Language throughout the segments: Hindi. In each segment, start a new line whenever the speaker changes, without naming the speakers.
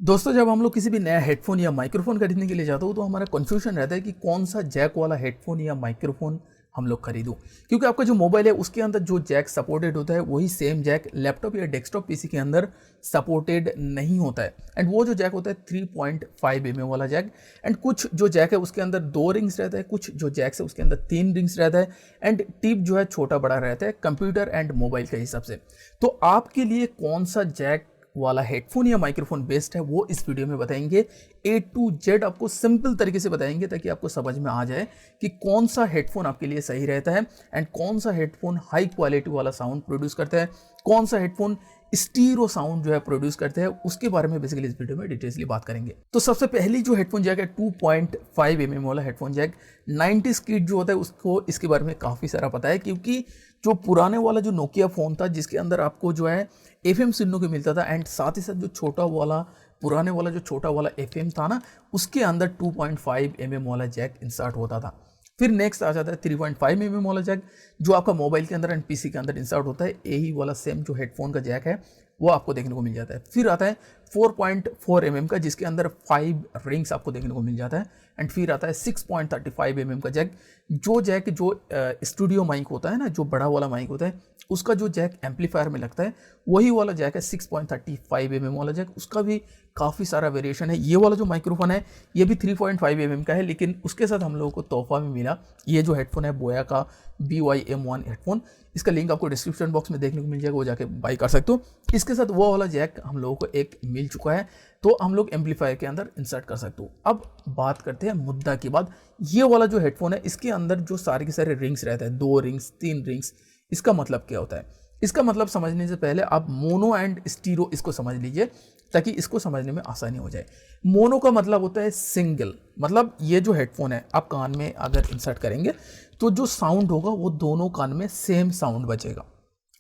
दोस्तों, जब हम लोग किसी भी नया हेडफोन या माइक्रोफोन खरीदने के लिए जाते हो तो हमारा कन्फ्यूजन रहता है कि कौन सा जैक वाला हेडफोन या माइक्रोफोन हम लोग खरीदूं। क्योंकि आपका जो मोबाइल है उसके अंदर जो जैक सपोर्टेड होता है वही सेम जैक लैपटॉप या डेस्कटॉप पीसी के अंदर सपोर्टेड नहीं होता है। एंड वो जो जैक होता है 3.5 mm वाला जैक। एंड कुछ जो जैक है उसके अंदर 2 रिंग्स रहता है, कुछ जो जैक्स है उसके अंदर 3 रिंग्स रहता है। एंड टिप जो है छोटा बड़ा रहता है कंप्यूटर एंड मोबाइल के हिसाब से। तो आपके लिए कौन सा जैक वाला हेडफोन या माइक्रोफोन बेस्ट है वो इस वीडियो में बताएंगे। A to Z आपको सिंपल तरीके से बताएंगे ताकि आपको समझ में आ जाए कि कौन सा हेडफोन आपके लिए सही रहता है एंड कौन सा हेडफोन हाई क्वालिटी वाला साउंड प्रोड्यूस करता है, कौन सा हेडफोन स्टीरियो साउंड जो है प्रोड्यूस करते हैं, उसके बारे में बेसिकली इस वीडियो में डिटेल्सली बात करेंगे। तो सबसे पहली जो हेडफोन जैक है 2.5 mm वाला हेडफोन जैक 90s किड जो होता है उसको इसके बारे में काफ़ी सारा पता है। क्योंकि जो पुराने वाला जो नोकिया फ़ोन था जिसके अंदर आपको जो है FM सुनने को मिलता था एंड साथ ही साथ जो छोटा वाला पुराने वाला जो छोटा वाला FM था ना उसके अंदर 2.5 mm वाला जैक इंसर्ट होता था। फिर नेक्स्ट आ जाता है 3.5 mm वाला जैक जो आपका मोबाइल के अंदर एंड पीसी के अंदर इंसर्ट होता है। यही वाला सेम जो हेडफोन का जैक है वो आपको देखने को मिल जाता है। फिर आता है 4.4 mm का जिसके अंदर 5 रिंग्स आपको देखने को मिल जाता है। एंड फिर आता है 6.35 mm का जैक जो स्टूडियो माइक होता है ना, जो बड़ा वाला माइक होता है उसका जो जैक एम्पलीफायर में लगता है वही वाला जैक है 6.35 mm वाला जैक। उसका भी काफ़ी सारा वेरिएशन है। ये वाला जो माइक्रोफोन है ये भी 3.5 mm का है, लेकिन उसके साथ हम लोगों को तोहफा में मिला ये जो हेडफोन है बोया का BY-M1 हेडफोन। इसका लिंक आपको डिस्क्रिप्शन बॉक्स में देखने को मिल जाएगा, वो जाके बाई कर सकते हो। इसके साथ वो वाला जैक हम लोगों को एक मिल चुका है तो हम लोग एम्पलीफायर के अंदर इंसर्ट कर सकते हो। अब बात करते हैं मुद्दा की बात। ये वाला जो हेडफोन है इसके अंदर जो सारे के सारे रिंग्स रहते हैं, 2 रिंग्स 3 रिंग्स, इसका मतलब क्या होता है? इसका मतलब समझने से पहले आप मोनो एंड स्टीरियो इसको समझ लीजिए ताकि इसको समझने में आसानी हो जाए। मोनो का मतलब होता है सिंगल, मतलब ये जो हेडफोन है आप कान में अगर इंसर्ट करेंगे तो जो साउंड होगा वो दोनों कान में सेम साउंड बचेगा।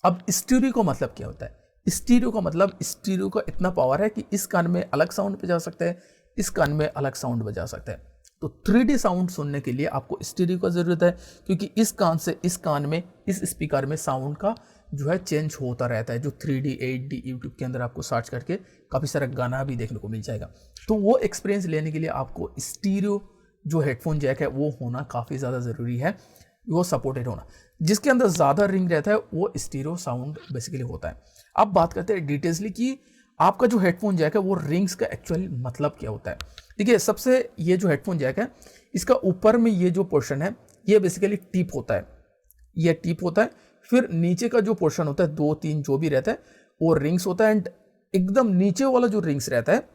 अब स्टीरियो का मतलब क्या होता है? स्टीरियो का मतलब स्टीरियो का इतना पावर है कि इस कान में अलग साउंड बजा सकता है, इस कान में अलग साउंड बजा सकता है। तो 3D साउंड सुनने के लिए आपको स्टीरियो का ज़रूरत है क्योंकि इस कान से इस कान में इस स्पीकर में साउंड का जो है चेंज होता रहता है। जो 3D 8D यूट्यूब के अंदर आपको सर्च करके काफ़ी सारा गाना भी देखने को मिल जाएगा। तो वो एक्सपीरियंस लेने के लिए आपको स्टीरियो जो हेडफोन जैक है वो होना काफ़ी ज़्यादा ज़रूरी है, वो सपोर्टेड होना। जिसके अंदर ज़्यादा रिंग रहता है वो स्टीरियो साउंड बेसिकली होता है। अब बात करते हैं डिटेल्सली कि आपका जो हेडफोन जैक है वो रिंग्स का एक्चुअली मतलब क्या होता है। देखिए, सबसे ये जो हेडफोन जैक है इसका ऊपर में ये जो पोर्शन है ये बेसिकली टिप होता है, ये टिप होता है। फिर नीचे का जो पोर्शन होता है 2-3 जो भी रहता है वो रिंग्स होता है। एंड एकदम नीचे वाला जो रिंग्स रहता है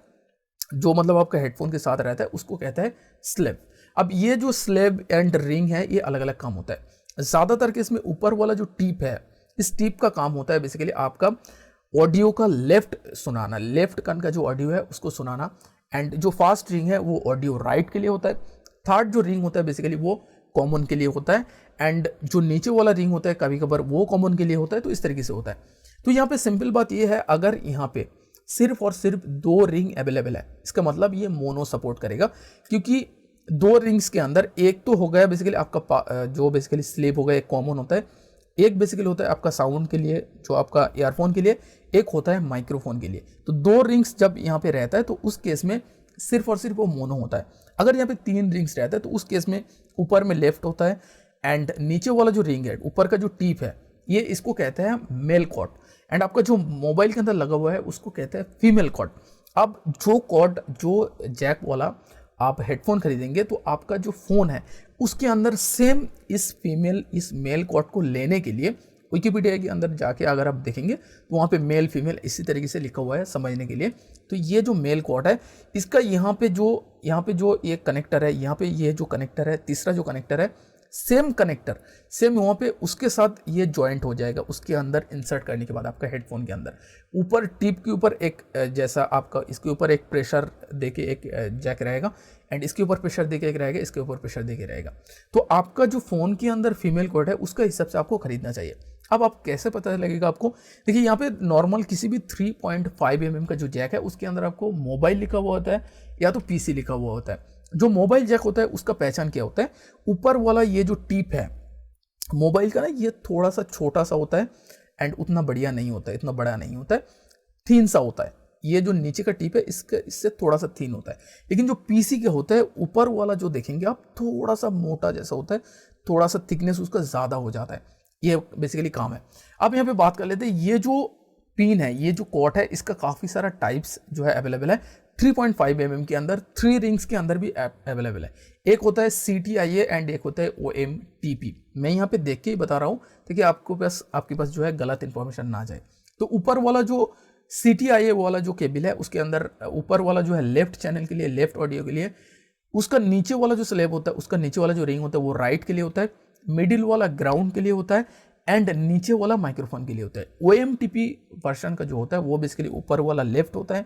जो मतलब आपका हेडफोन के साथ रहता है उसको कहता है स्लेब। अब ये जो स्लेब एंड रिंग है ये अलग अलग काम होता है। ज़्यादातर केस में ऊपर वाला जो टिप है इस टिप का काम होता है बेसिकली आपका ऑडियो का लेफ्ट सुनाना, लेफ्ट कान का जो ऑडियो है उसको सुनाना। एंड जो फास्ट रिंग है वो ऑडियो राइट के लिए होता है। थर्ड जो रिंग होता है बेसिकली वो कॉमन के लिए होता है। एंड जो नीचे वाला रिंग होता है कभी कभार वो कॉमन के लिए होता है। तो इस तरीके से होता है। तो यहाँ पे सिंपल बात ये है, अगर यहाँ पे सिर्फ और सिर्फ 2 रिंग अवेलेबल है इसका मतलब ये मोनो सपोर्ट करेगा। क्योंकि 2 रिंग्स के अंदर एक तो हो गया बेसिकली आपका जो बेसिकली स्लेब हो गया, एक कॉमन होता है, एक बेसिकली होता है आपका साउंड के लिए जो आपका ईयरफोन के लिए, एक होता है माइक्रोफोन के लिए। तो 2 रिंग्स जब यहाँ पे रहता है तो उस केस में सिर्फ और सिर्फ वो मोनो होता है। अगर यहाँ पे 3 रिंग्स रहता है तो उस केस में ऊपर में लेफ्ट होता है एंड नीचे वाला जो रिंग है ऊपर का जो टीप है ये इसको कहते हैं मेल कॉर्ड। एंड आपका जो मोबाइल के अंदर लगा हुआ है उसको कहते हैं फीमेल कॉर्ड। अब जो कॉर्ड जो जैक वाला आप हेडफोन खरीदेंगे तो आपका जो फ़ोन है उसके अंदर सेम इस मेल कॉर्ड को लेने के लिए विकिपीडिया के अंदर जाके अगर आप देखेंगे तो वहाँ पे मेल फीमेल इसी तरीके से लिखा हुआ है समझने के लिए। तो ये जो मेल कॉर्ड है इसका यहाँ पे जो ये कनेक्टर है, यहाँ पे ये जो कनेक्टर है, तीसरा जो कनेक्टर है सेम कनेक्टर सेम वहाँ पे उसके साथ ये जॉइंट हो जाएगा उसके अंदर इंसर्ट करने के बाद आपका हेडफोन के अंदर ऊपर टिप के ऊपर एक जैसा आपका इसके ऊपर एक प्रेशर देके एक जैक रहेगा एंड इसके ऊपर प्रेशर देके एक रहेगा, इसके ऊपर प्रेशर देके रहेगा। तो आपका जो फ़ोन के अंदर फीमेल कॉर्ड है उसका हिसाब से आपको खरीदना चाहिए। अब आप कैसे पता लगेगा आपको? देखिए, यहाँ पे नॉर्मल किसी भी 3.5 mm का जो जैक है उसके अंदर आपको मोबाइल लिखा हुआ होता है या तो पीसी लिखा हुआ होता है। जो मोबाइल जैक होता है उसका पहचान क्या होता है? ऊपर वाला ये जो टिप है मोबाइल का ना ये थोड़ा सा छोटा सा होता है एंड उतना बढ़िया नहीं होता है, इतना बड़ा नहीं होता है, थीन सा होता है। ये जो नीचे का टिप है इससे थोड़ा सा थिन होता है, लेकिन जो पीसी के होता है ऊपर वाला जो देखेंगे आप थोड़ा सा मोटा जैसा होता है, थोड़ा सा थिकनेस उसका ज़्यादा हो जाता है। ये बेसिकली काम है। अब यहाँ पे बात कर लेते हैं, ये जो पिन है, ये जो कॉर्ड है, इसका काफ़ी सारा टाइप्स जो है अवेलेबल है। 3.5 mm के अंदर 3 रिंग्स के अंदर भी अवेलेबल है। एक होता है CTIA एंड एक होता है OMTP। मैं यहाँ पे देख के ही बता रहा हूँ ताकि आपके पास जो है गलत इंफॉर्मेशन ना जाए। तो ऊपर वाला जो CTIA वाला जो केबल है, उसके अंदर ऊपर वाला जो है लेफ्ट चैनल के लिए, लेफ्ट ऑडियो के लिए, उसका नीचे वाला जो स्लैब होता है, उसका नीचे वाला जो रिंग होता है वो राइट के लिए होता है, मिडिल वाला ग्राउंड के लिए होता है एंड नीचे वाला माइक्रोफोन के लिए होता है। OMTP वर्जन का जो होता है वो बेसिकली ऊपर वाला लेफ्ट होता है,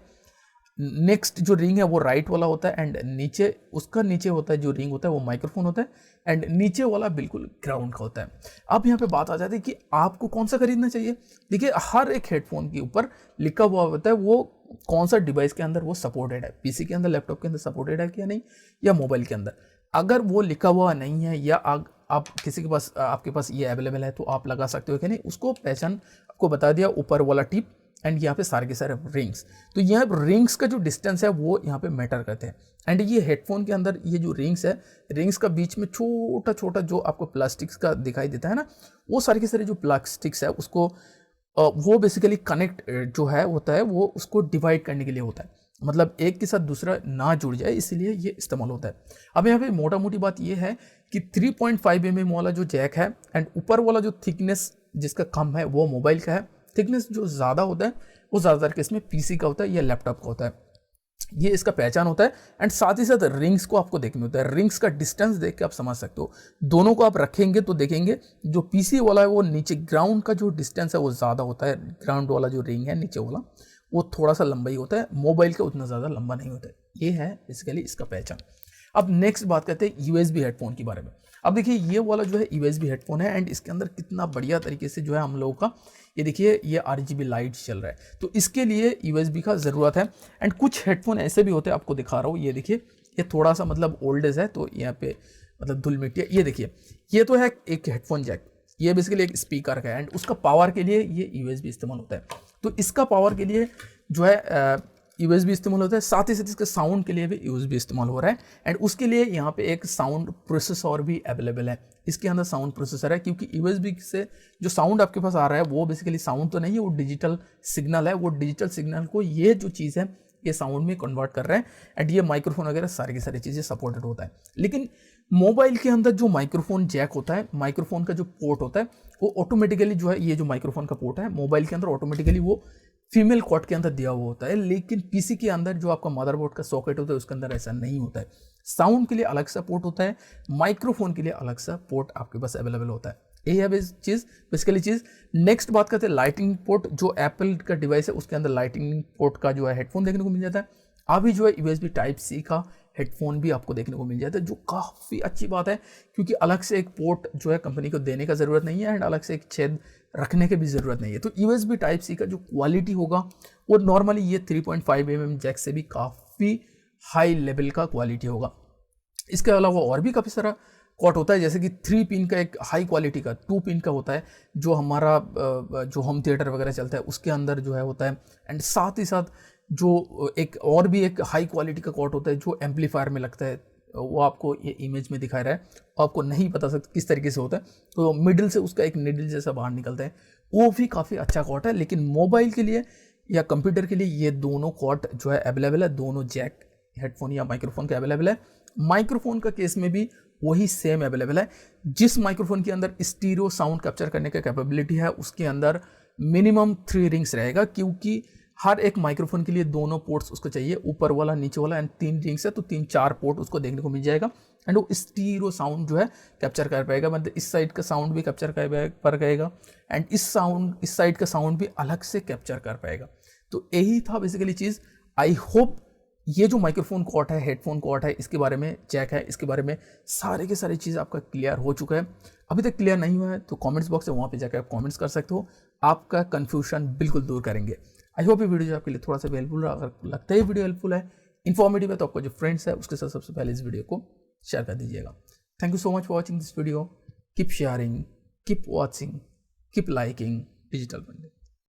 नेक्स्ट जो रिंग है वो राइट वाला होता है एंड नीचे होता है जो रिंग होता है वो माइक्रोफोन होता है एंड नीचे वाला बिल्कुल ग्राउंड का होता है। अब यहाँ पे बात आ जाती है कि आपको कौन सा खरीदना चाहिए। देखिए, हर एक हेडफोन के ऊपर लिखा हुआ होता है वो कौन सा डिवाइस के अंदर वो सपोर्टेड है, पीसी के अंदर, लैपटॉप के अंदर सपोर्टेड है या नहीं, या मोबाइल के अंदर। अगर वो लिखा हुआ नहीं है या आप किसी के पास आपके पास ये अवेलेबल है तो आप लगा सकते हो कि नहीं, उसको पहचान आपको बता दिया, ऊपर वाला टिप एंड यहाँ पे सारे के सारे रिंग्स। तो यहाँ रिंग्स का जो डिस्टेंस है वो यहाँ पे मैटर करते हैं। एंड ये हेडफोन के अंदर ये जो रिंग्स है, रिंग्स का बीच में छोटा छोटा जो आपको प्लास्टिक्स का दिखाई देता है ना, वो सारे के सारे जो प्लास्टिक्स है उसको वो बेसिकली कनेक्ट जो है होता है वो उसको डिवाइड करने के लिए होता है, मतलब एक के साथ दूसरा ना जुड़ जाए, इसलिए ये इस्तेमाल होता है। अब यहाँ पे मोटा मोटी बात ये है कि 3.5 mm वाला जो जैक है एंड ऊपर वाला जो थिकनेस जिसका कम है वो मोबाइल का है, थिकनेस जो ज़्यादा होता है वो ज़्यादातर केस में पीसी का होता है या लैपटॉप का होता है। ये इसका पहचान होता है एंड साथ ही साथ रिंग्स को आपको देखना होता है। रिंग्स का डिस्टेंस देख के आप समझ सकते हो, दोनों को आप रखेंगे तो देखेंगे जो पीसी वाला है वो नीचे ग्राउंड का जो डिस्टेंस है वो ज़्यादा होता है, ग्राउंड वाला जो रिंग है नीचे वाला वो थोड़ा सा लंबा ही होता है, मोबाइल का उतना ज़्यादा लंबा नहीं होता है। ये है बेसिकली इसका पहचान। अब नेक्स्ट बात करते हैं USB हेडफोन के बारे में। अब देखिए, ये वाला जो है USB हेडफोन है एंड इसके अंदर कितना बढ़िया तरीके से जो है हम लोगों का ये देखिए ये RGB लाइट चल रहा है, तो इसके लिए USB का ज़रूरत है। एंड कुछ हेडफोन ऐसे भी होते हैं, आपको दिखा रहा हूँ, ये देखिए ये थोड़ा सा मतलब ओल्डेज है तो यहाँ पे मतलब धूल मिट्टी है। ये देखिए, ये तो है एक हेडफोन जैक, ये बेसिकली एक स्पीकर का है एंड उसका पावर के लिए ये USB इस्तेमाल होता है। तो इसका पावर के लिए जो है USB इस्तेमाल होता है, साथ ही साथ इसके साउंड के लिए भी USB इस्तेमाल हो रहा है एंड उसके लिए यहाँ पे एक साउंड प्रोसेसर भी अवेलेबल है। इसके अंदर साउंड प्रोसेसर है क्योंकि USB से जो साउंड आपके पास आ रहा है वो बेसिकली साउंड तो नहीं है, वो डिजिटल सिग्नल है। वो डिजिटल सिग्नल को ये जो चीज़ है ये साउंड में कन्वर्ट कर रहा है एंड ये माइक्रोफोन वगैरह सारी की सारी चीज़ें सपोर्टेड होता है। लेकिन मोबाइल के अंदर जो माइक्रोफोन जैक होता है, माइक्रोफोन का जो पोर्ट होता है वो ऑटोमेटिकली जो है, ये जो माइक्रोफोन का पोर्ट है मोबाइल के अंदर ऑटोमेटिकली वो फीमेल कॉर्ड के अंदर दिया हुआ होता है। लेकिन पीसी के अंदर जो आपका मदरबोर्ड का सॉकेट होता है उसके अंदर ऐसा नहीं होता है। साउंड के लिए अलग सा पोर्ट होता है, माइक्रोफोन के लिए अलग सा पोर्ट आपके पास अवेलेबल होता है। यही है बेसिकली चीज़। नेक्स्ट बात करते हैं लाइटिंग पोर्ट। जो एप्पल का डिवाइस है उसके अंदर लाइटिंग पोर्ट का जो है हेडफोन देखने को मिल जाता है। अभी जो है USB Type-C का हेडफोन भी आपको देखने को मिल जाता है, जो काफ़ी अच्छी बात है क्योंकि अलग से एक पोर्ट जो है कंपनी को देने का ज़रूरत नहीं है एंड अलग से एक छेद रखने की भी ज़रूरत नहीं है। तो USB Type-C का जो क्वालिटी होगा वो नॉर्मली ये 3.5 mm जैक से भी काफ़ी हाई लेवल का क्वालिटी होगा। इसके अलावा और भी काफ़ी सारा कॉट होता है, जैसे कि 3 पिन का एक हाई क्वालिटी का, 2 पिन का होता है जो हमारा जो होम थिएटर वगैरह चलता है उसके अंदर जो है होता है। एंड साथ ही साथ जो एक और भी एक हाई क्वालिटी का कॉट होता है जो एम्पलीफायर में लगता है, वो आपको ये इमेज में दिखा रहा है, आपको नहीं पता सकता किस तरीके से होता है। तो मिडिल से उसका एक निडल जैसा बाहर निकलता है, वो भी काफ़ी अच्छा कॉट है। लेकिन मोबाइल के लिए या कंप्यूटर के लिए ये दोनों कॉट जो है अवेलेबल है, दोनों जैक हेडफोन या माइक्रोफोन के अवेलेबल है। माइक्रोफोन का केस में भी वही सेम अवेलेबल है। जिस माइक्रोफोन के अंदर स्टीरियो साउंड कैप्चर करने का कैपेबिलिटी है उसके अंदर मिनिमम 3 रिंग्स रहेगा, क्योंकि हर एक माइक्रोफोन के लिए दोनों पोर्ट्स उसको चाहिए, ऊपर वाला नीचे वाला एंड 3 रिंग्स है तो 3-4 पोर्ट उसको देखने को मिल जाएगा एंड वो स्टीरियो साउंड जो है कैप्चर कर पाएगा। मतलब इस साइड का साउंड भी कैप्चर कर पाएगा एंड इस साइड का साउंड भी अलग से कैप्चर कर पाएगा। तो यही था बेसिकली चीज़। आई होप ये जो माइक्रोफोन कॉट है, हेडफोन कॉट है, इसके बारे में जैक है, इसके बारे में सारे के सारी चीज़ आपका क्लियर हो चुका है। अभी तक क्लियर नहीं हुआ है तो कमेंट्स बॉक्स है, वहाँ पे जाकर आप कमेंट्स कर सकते हो, आपका कन्फ्यूजन बिल्कुल दूर करेंगे। आई होप ये वीडियो जो आपके लिए थोड़ा सा भी हेल्पफुल रहा। अगर लगता है ये वीडियो हेल्पफुल है, इन्फॉर्मेटिव है, तो आपको जो फ्रेंड्स है उसके साथ सबसे पहले इस वीडियो को शेयर कर दीजिएगा। Thank you so much for watching this video. Keep sharing, keep watching, keep liking digital bundle.